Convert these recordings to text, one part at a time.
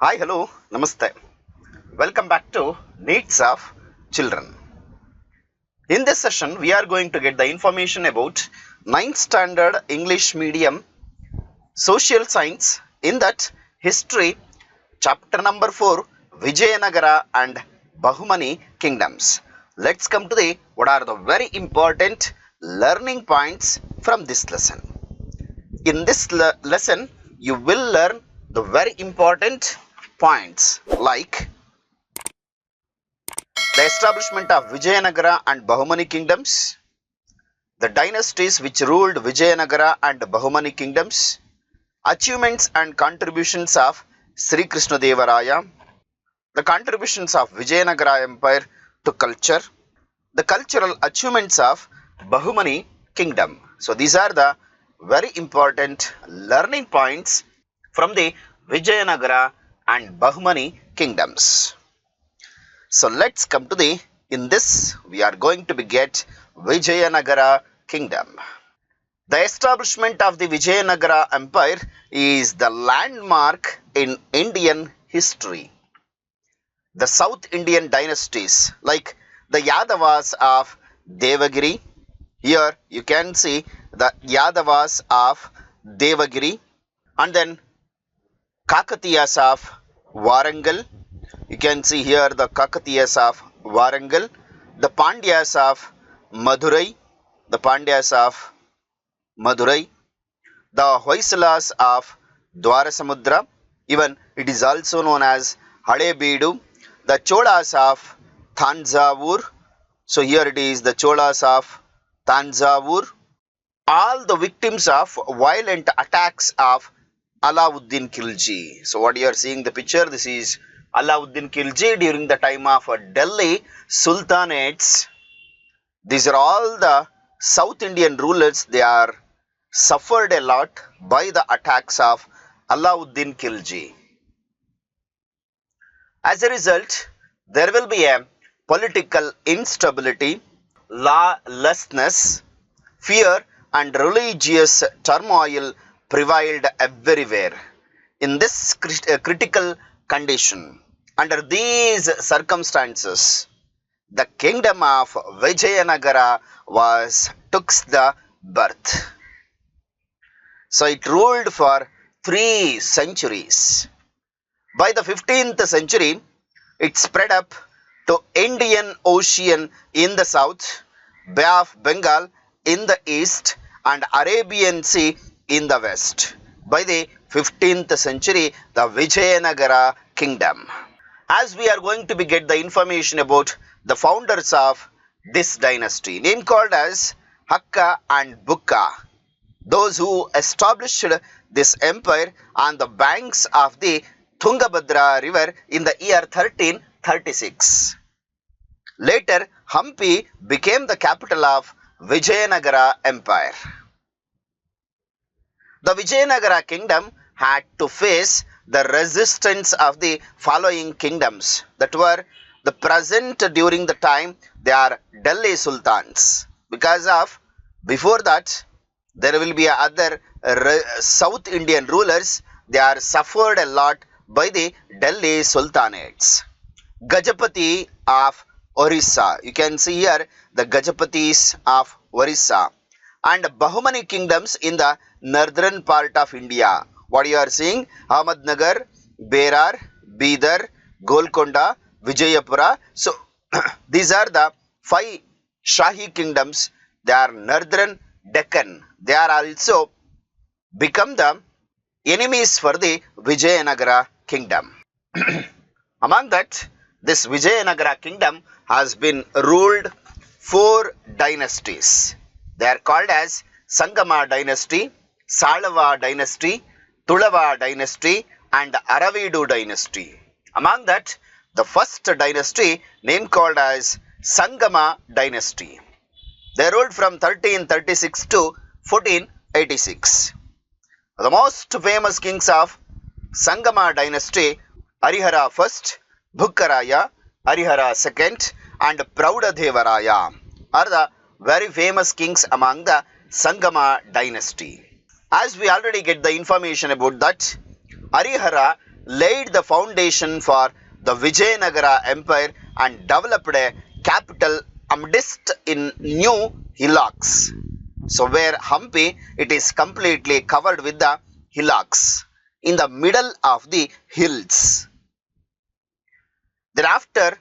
Hi, hello, namaste. Welcome back to Needs of Children. In this session, we are going to get the information about 9th Standard English Medium Social Science, in that History, Chapter number 4, Vijayanagara and Bahumani Kingdoms. Let's come to what are the very important learning points from this lesson. In this lesson, you will learn the very important points like the establishment of Vijayanagara and Bahumani kingdoms, the dynasties which ruled Vijayanagara and Bahumani kingdoms, achievements and contributions of Sri Krishna Deva Raya, the contributions of Vijayanagara Empire to culture, the cultural achievements of Bahumani kingdom. So these are the very important learning points from the Vijayanagara and Bahumani kingdoms. So let's come to in this we are going to get Vijayanagara kingdom. The establishment of the Vijayanagara Empire is the landmark in Indian history. The South Indian dynasties like the Yadavas of Devagiri, here you can see the Yadavas of Devagiri, and then Kakatiyas of Warangal. You can see here the Kakatiyas of Warangal, the Pandyas of Madurai, the Hoysalas of Dwarasamudra, even it is also known as Halebeedu, the Cholas of Tanjavur. So here it is the Cholas of Tanjavur, all the victims of violent attacks of Allauddin Khilji. So what you are seeing the picture, this is Allauddin Khilji during the time of Delhi Sultanates. These are all the South Indian rulers. They are suffered a lot by the attacks of Allauddin Khilji. As a result, there will be a political instability, lawlessness, fear and religious turmoil prevailed everywhere. In this critical condition, under these circumstances, the kingdom of Vijayanagara took the birth. So it ruled for 3 centuries. By the 15th century, it spread up to Indian Ocean in the south, Bay of Bengal in the east, and Arabian Sea in the west. By the 15th century, the Vijayanagara kingdom. As we are going to get the information about the founders of this dynasty, name called as Hakka and Bukka, those who established this empire on the banks of the Tungabhadra river in the year 1336. Later, Hampi became the capital of Vijayanagara Empire. The Vijayanagara kingdom had to face the resistance of the following kingdoms that were the present during the time they are Delhi Sultans. Because of before that there will be other South Indian rulers. They are suffered a lot by the Delhi Sultanates. Gajapati of Orissa. You can see here the Gajapatis of Orissa. And Bahumani kingdoms in the northern part of India. What you are seeing? Ahmednagar, Berar, Bidar, Golconda, Vijayapura. So these are the 5 Shahi kingdoms. They are northern Deccan. They are also become the enemies for the Vijayanagara kingdom. Among that, this Vijayanagara kingdom has been ruled 4 dynasties. They are called as Sangama dynasty, Salava dynasty, Tulava dynasty and Arabian dynasty. Among that, the first dynasty named called as Sangama dynasty. They ruled from 1336 to 1486. The most famous kings of Sangama dynasty, Harihara first, Bhukkaraya, Harihara second and Praudadevaraya are the very famous kings among the Sangama dynasty. As we already get the information about that, Harihara laid the foundation for the Vijayanagara Empire and developed a capital amidst in new hillocks. So where Hampi, it is completely covered with the hillocks in the middle of the hills. Thereafter,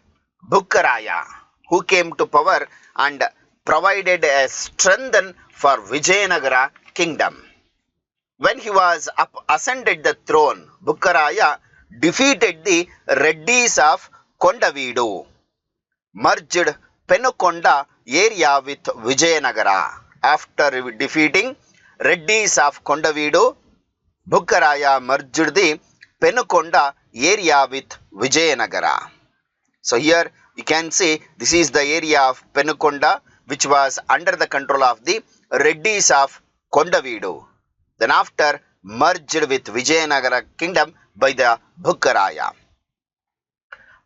Bukkaraya, who came to power and provided a strength for Vijayanagara kingdom. When he was ascended the throne, Bukkaraya defeated the Reddys of Kondaveedu, merged Penukonda area with Vijayanagara. After defeating Reddys of Kondaveedu, Bukkaraya merged the Penukonda area with Vijayanagara. So here you can see this is the area of Penukonda, which was under the control of the Reddys of Kondaveedu. Then after merged with Vijayanagara kingdom by the Bukkaraya.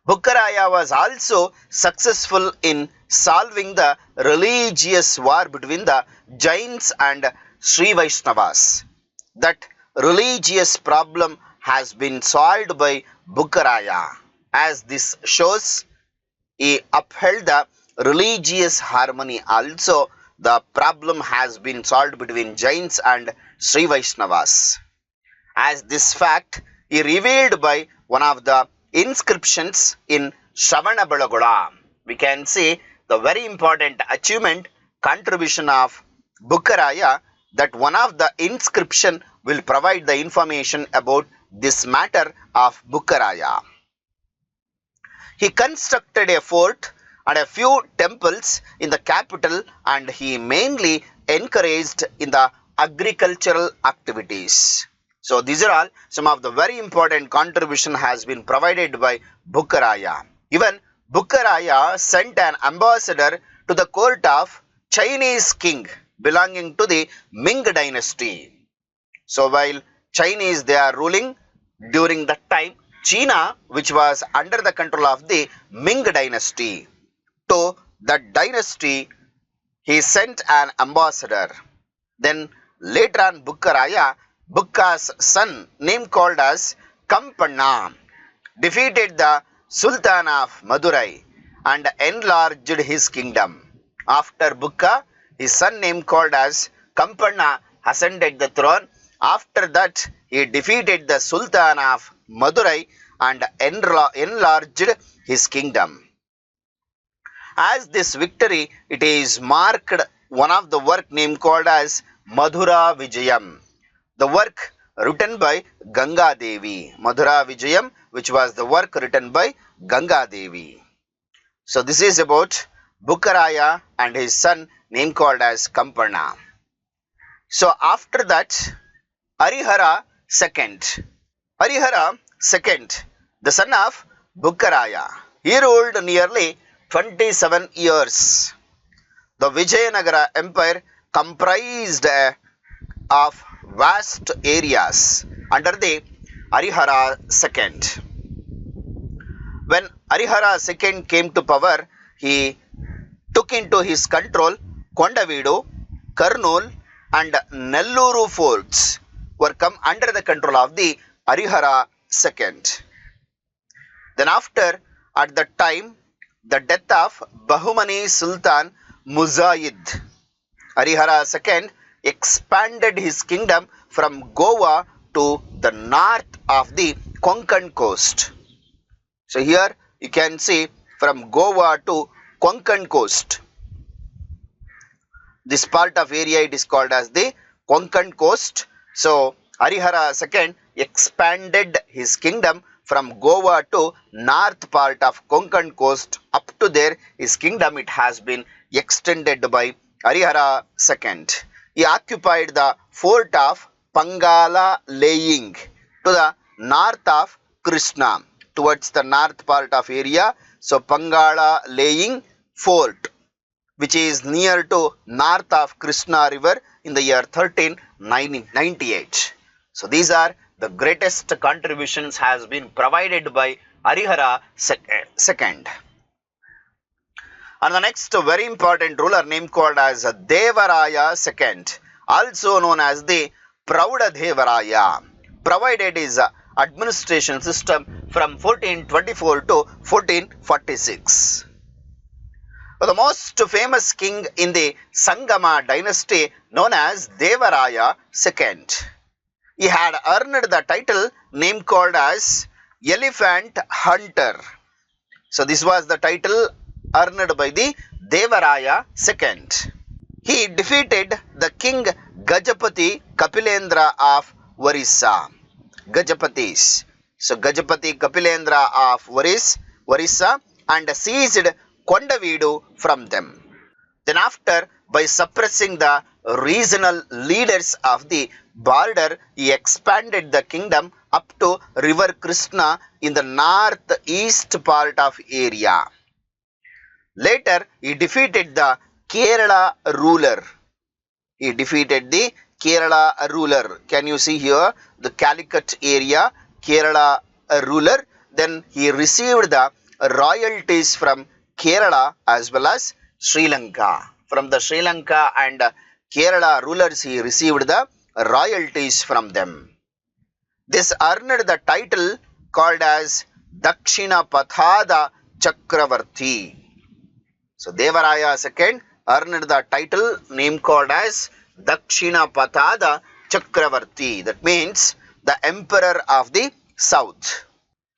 Bukkaraya was also successful in solving the religious war between the Jains and Sri Vaishnavas. That religious problem has been solved by Bukkaraya. As this shows, he upheld the religious harmony. Also, the problem has been solved between Jains and Sri Vaishnavas. As this fact is revealed by one of the inscriptions in Shravanabelagola. We can see the very important achievement, contribution of Bukkaraya, that one of the inscription will provide the information about this matter of Bukkaraya. He constructed a fort and a few temples in the capital, and he mainly encouraged in the agricultural activities. So these are all some of the very important contribution has been provided by Bukkaraya. Even Bukkaraya sent an ambassador to the court of Chinese king belonging to the Ming dynasty. So while Chinese they are ruling during that time, China, which was under the control of the Ming dynasty, to that dynasty he sent an ambassador. Then later on Bukkaraya, Bukka's son, name called as Kampanna, defeated the Sultan of Madurai and enlarged his kingdom. After Bukka, his son, name called as Kampanna, ascended the throne. After that, he defeated the Sultan of Madurai and enlarged his kingdom. As this victory, it is marked one of the work name called as Madhura Vijayam. The work written by Ganga Devi. Madhura Vijayam, which was the work written by Ganga Devi. So this is about Bukkaraya and his son name called as Kampanna. So after that, Harihara II. Harihara II, the son of Bukkaraya. He ruled nearly 27 years. The Vijayanagara Empire comprised of vast areas under the Harihara II. When Harihara II came to power, he took into his control Kondaveedu, Kurnool and Nelluru forts were come under the control of the Harihara II. Then after, at the time, the death of Bahumani Sultan Muzayid, Harihara II expanded his kingdom from Goa to the north of the Konkan coast. So here you can see from Goa to Konkan coast. This part of area it is called as the Konkan coast. So Harihara II expanded his kingdom from Goa to north part of Konkan coast. Up to there his kingdom it has been extended by Harihara II. He occupied the fort of Pangala laying to the north of Krishna, towards the north part of area. So Pangala laying fort, which is near to north of Krishna river in the year 1398. So these are the greatest contributions has been provided by Harihara II. And the next very important ruler name called as Devaraya II, also known as the Prouda Devaraya, provided his administration system from 1424 to 1446. The most famous king in the Sangama dynasty known as Devaraya II. He had earned the title name called as Elephant Hunter. So this was the title earned by the Devaraya II. He defeated the king Gajapati Kapilendra of Orissa. Gajapatis. So Gajapati Kapilendra of Orissa and seized Kondaveedu from them. Then after, by suppressing the regional leaders of the border, he expanded the kingdom up to river Krishna in the northeast part of area. Later, he defeated the Kerala ruler. Can you see here the Calicut area, Kerala ruler? Then he received the royalties from Kerala as well as Sri Lanka. From the Sri Lanka and Kerala rulers, he received the royalties from them. This earned the title called as Dakshina Pathada Chakravarti. So Devaraya II earned the title name called as Dakshina Pathada Chakravarti. That means the emperor of the south.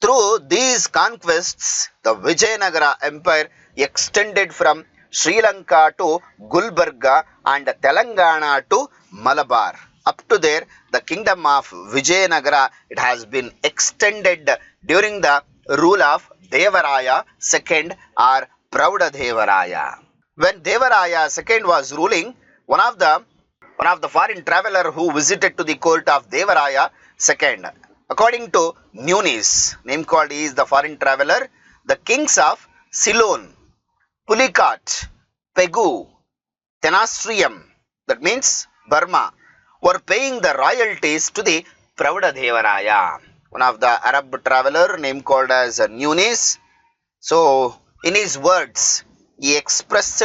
Through these conquests, the Vijayanagara Empire extended from Sri Lanka to Gulbarga and Telangana to Malabar. Up to there, the kingdom of Vijayanagara, it has been extended during the rule of Devaraya II or Prauda Devaraya. When Devaraya II was ruling, one of the foreign traveler who visited to the court of Devaraya II, according to Nunes, name called is the foreign traveler, the kings of Ceylon, Pulicat, Pegu, Tenasserim, that means Burma, were paying the royalties to the Prauda Devaraya. One of the Arab traveler name called as Nunes. So in his words, he expressed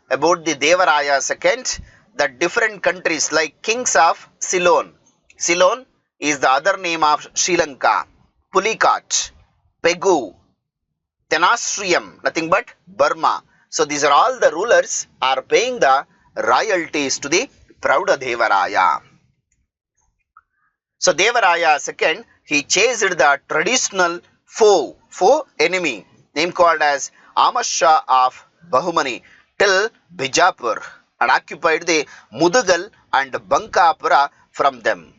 about the Devaraya II that different countries like kings of Ceylon. Ceylon is the other name of Sri Lanka. Pulicat, Pegu, Tenasserim, nothing but Burma. So these are all the rulers are paying the royalties to the Prauda Devaraya. So Devaraya II, he chased the traditional foe enemy, name called as Amasha of Bahumani till Bijapur and occupied the Mudugal and Bankapura from them.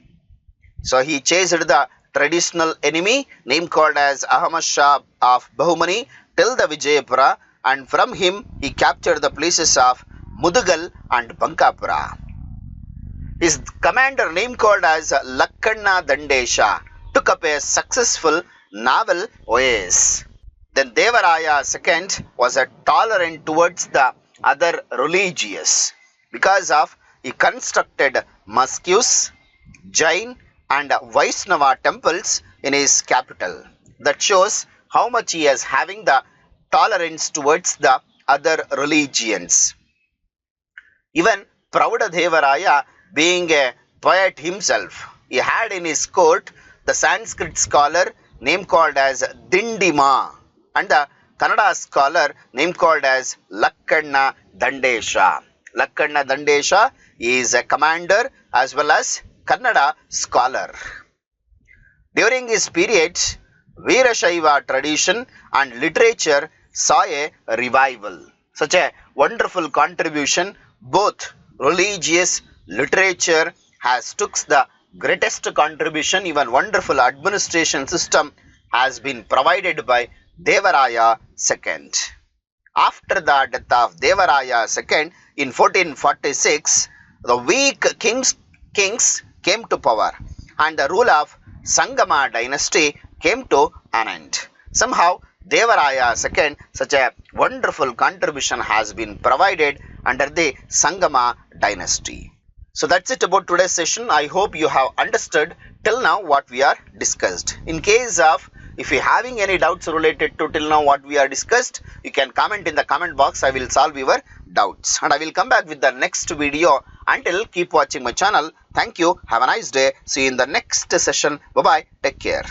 So he chased the traditional enemy name called as Ahamasha of Bahumani till the Vijayapura, and from him he captured the places of Mudugal and Bankapura. His commander name called as Lakkanna Dandesha took up a successful naval voyage. Then Devaraya II was tolerant towards the other religious because of he constructed mosques, Jain and Vaishnava temples in his capital. That shows how much he is having the tolerance towards the other religions. Even Prauda Devaraya, being a poet himself, he had in his court the Sanskrit scholar name called as Dindima and the Kannada scholar name called as Lakkanna Dandesha. Lakkanna Dandesha is a commander as well as Kannada scholar. During his period, Veerashaiva tradition and literature saw a revival. Such a wonderful contribution, both religious literature has took the greatest contribution, even wonderful administration system has been provided by Devaraya II. After the death of Devaraya II in 1446, the weak kings came to power and the rule of Sangama dynasty came to an end. Somehow Devaraya II, such a wonderful contribution has been provided under the Sangama dynasty. So that's it about today's session. I hope you have understood till now what we are discussed. In case of if you having any doubts related to till now what we are discussed, you can comment in the comment box. I will solve your doubts and I will come back with the next video. Until, keep watching my channel. Thank you. Have a nice day. See you in the next session. Bye bye. Take care.